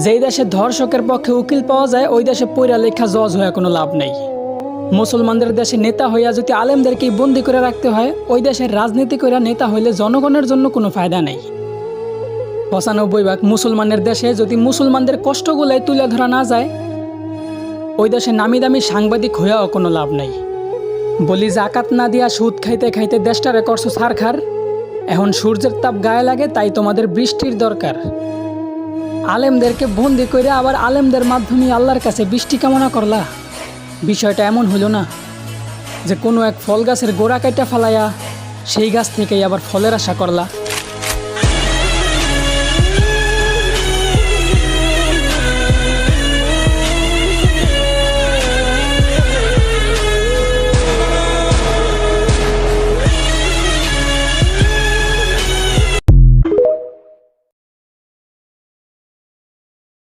যেই দেশে ধর্ষকের পক্ষে উকিল পাওয়া যায় ওই দেশে পড়া লেখা জজ হয়ে কোনো লাভ নেই। মুসলমানদের দেশে নেতা হইয়া যদি আলেমদেরকেই বন্দি করে রাখতে হয়, ওই দেশের রাজনীতি করে নেতা হইলে জনগণের জন্য কোনো ফায়দা নেই। ৯৫% মুসলমানের দেশে যদি মুসলমানদের কষ্টগুলাই তুলে ধরা না যায়, ওই দেশে নামি দামি সাংবাদিক হইয়াও কোনো লাভ নেই। বলি জাকাত না দিয়া সুদ খাইতে খাইতে দেশটারে করছো ছারখার। এখন সূর্যের তাপ গায়ে লাগে, তাই তোমাদের বৃষ্টির দরকার। আলেমদেরকে বন্দি করে আবার আলেমদের মাধ্যমে আল্লাহর কাছে বৃষ্টি কামনা করলা। বিষয়টা এমন হইল না যে কোনো এক ফল গাছের গোড়া কাটা ফালাইয়া সেই গাছ থেকেই আবার ফলের আশা করলা।